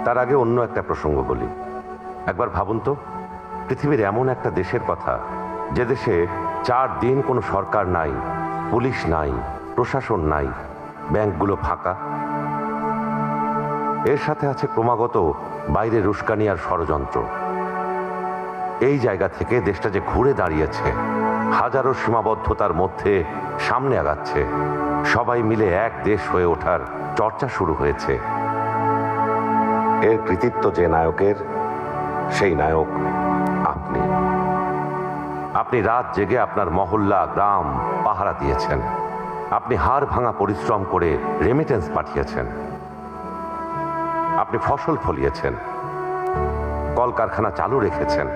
তার আগে অন্য একটা প্রসঙ্গ বলি। একবার ভাবুন তো, পৃথিবীর এমন একটা দেশের কথা যে দেশে 4 দিন কোনো সরকার নাই, পুলিশ নাই, প্রশাসন নাই, ব্যাংকগুলো ফাঁকা। এর সাথে আছে ক্রমাগত বাইরে উস্কানি আর ষড়যন্ত্র। এই জায়গা থেকে দেশটা যে ঘুরে দাঁড়িয়েছে, হাজারো সীমাবদ্ধতার মধ্যে সামনে আগাচ্ছে, সবাই মিলে এক দেশ হয়ে ওঠার চর্চা শুরু হয়েছে। এর কৃতিত্ব যে নায়কের, সেই নায়ক আপনি। আপনি রাত জেগে আপনার মহল্লা, গ্রাম পাহারা দিয়েছেন। আপনি হাড় ভাঙা পরিশ্রম করে রেমিটেন্স পাঠিয়েছেন। আপনি ফসল ফলিয়েছেন, কলকারখানা চালু রেখেছেন।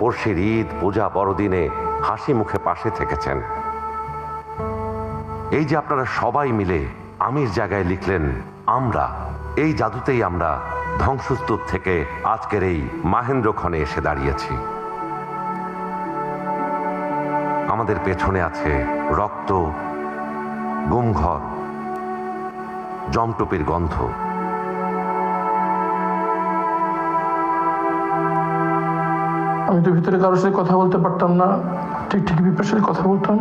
পড়শির ঈদ, পূজা, বড়দিনে হাসি মুখে পাশে থেকেছেন। এই যে আপনারা সবাই মিলে আমির জায়গায় লিখলেন আমরা, এই জাদুতেই আমরা ধ্বংসস্তূপ থেকে আজকের এই মাহেন্দ্রক্ষণে এসে দাঁড়িয়েছি। আমাদের পেছনে আছে রক্ত, গুমঘর, জমটুপির গন্ধ। আমি তো ভিতরে কারোর সাথে কথা বলতে পারতাম না, ঠিক বিপার সাথে কথা বলতাম,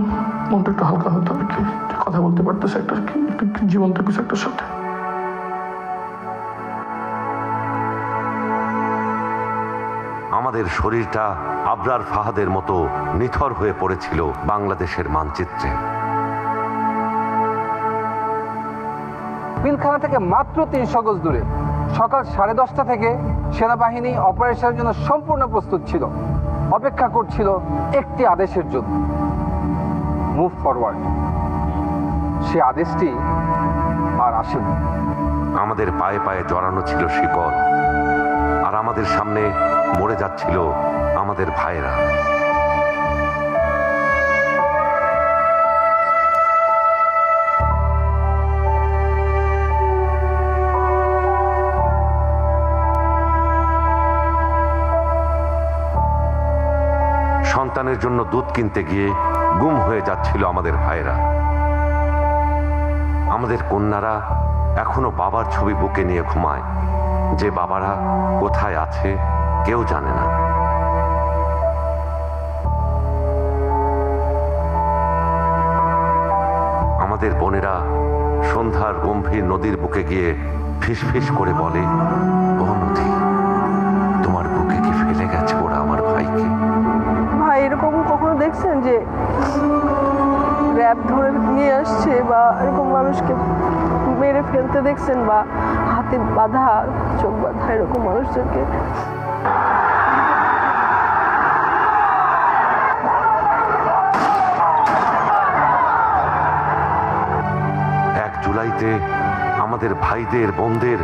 মনটা একটু হালকা হতো আর কি। কথা বলতে পারতেছে একটা জীবন্ত কিছু একটার সাথে। আমাদের শরীরটা আবরার ফাহাদের মতো নিথর হয়ে পড়েছিল বাংলাদেশের মানচিত্রে। পিলখানা থেকে মাত্র 300 গজ দূরে সকাল 10:30 থেকে সেনাবাহিনী অপারেশনের জন্য সম্পূর্ণ প্রস্তুত ছিল, অপেক্ষা করছিল একটি আদেশের জন্য, মুভ ফরওয়ার্ড। সে আদেশটি আর আসেনি। আমাদের পায়ে পায়ে জড়ানো ছিল শিকল, আর আমাদের সামনে মরে যাচ্ছিল আমাদের ভাইরা। সন্তানের জন্য দুধ কিনতে গিয়ে গুম হয়ে যাচ্ছিল আমাদের ভাইরা। আমাদের কন্যারা এখনো বাবার ছবি বুকে নিয়ে ঘুমায়, যে বাবারা কোথায় আছে কেউ জানে না। আমাদের বোনেরা সন্ধ্যার গম্ভীর নদীর বুকে গিয়ে ফিসফিস করে বলে, ও নদী, তোমার বুকে কি ফেলে গেছে ওরা আমার ভাইকে? ভাই, এরকম কখনো দেখছেন যে র্যাব ধরে নিয়ে আসছে বা এরকম মানুষকে মেরে ফেলতে দেখছেন, বা হাতে বাঁধা, চোখ বাঁধা এরকম মানুষদেরকে? 1 জুলাইতে আমাদের ভাইদের, বোনদের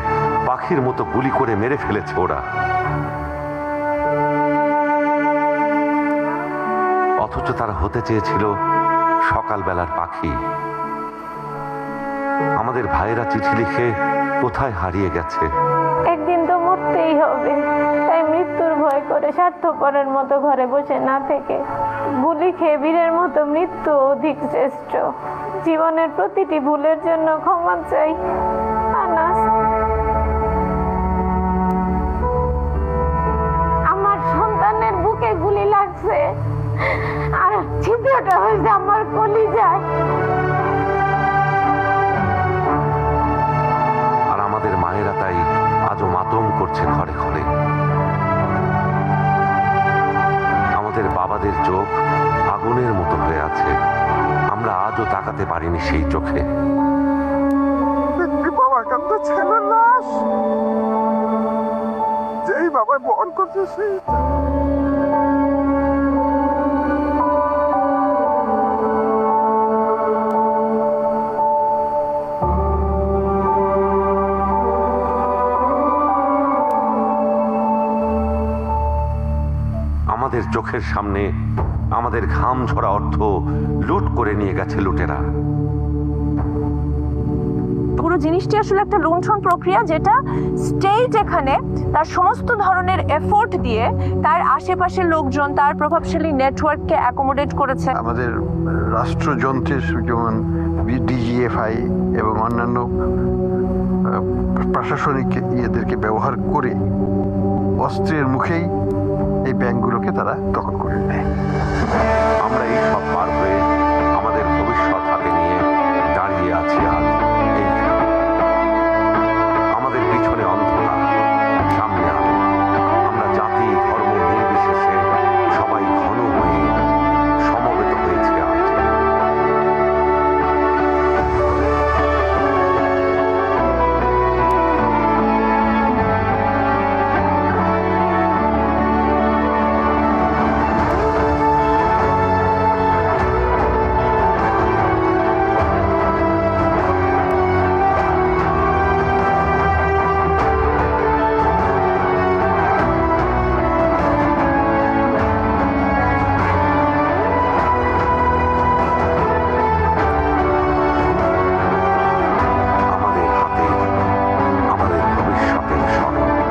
পাখির মতো গুলি করে মেরে ফেলেছে ওরা। অথচ তারা হতে চেয়েছিল সকালবেলার পাখি। আমাদের ভাইয়েরা চিঠি লিখে কোথায় হারিয়ে গেছে। একদিন তো মরতেই হবে, তাই মৃত্যুর ভয় করে স্বার্থপরের মতো ঘরে বসে না থেকে গুলি খেয়ে বীরের মতো মৃত্যু অধিক শ্রেষ্ঠ। জীবনের প্রতিটি ভুলের জন্য ক্ষমা চাই। আনাস, আমার সন্তানের বুকে গুলি লাগছে, আর ছিদ্রটা হয়েছে আমার কলিজায়। আর আমাদের মায়েরা তাই আজও মাতম করছে ঘরে ঘরে। আমাদের বাবাদের চোখ আগুনের মতো হয়ে আছে, আমরা আজও তাকাতে পারিনি সেই চোখে। বাবা কান্দা ছেলের লাশ, যেই বাবা বহন করছে সেই। আমাদের চোখের সামনে আমাদের ঘাম ঝরা অর্থ লুট করে নিয়ে গেছে লুটেরা। পুরো জিনিসটি আসলে একটা লুণ্ঠন প্রক্রিয়া, যেটা স্টেট এখানে তার সমস্ত ধরনের এফোর্ট দিয়ে তার আশেপাশের লোকজন, তার প্রভাবশালী নেটওয়ার্ককে অ্যাকোমোডেট করেছে। আমাদের রাষ্ট্রযন্ত্রের যেমন ডিজিএফআই এবং অন্যান্য প্রশাসনিক ইয়েদেরকে ব্যবহার করে অস্ত্রের মুখেই এই ব্যাংকগুলোকে তারা দখল করে নেয়। আমরা এই সব পার হয়ে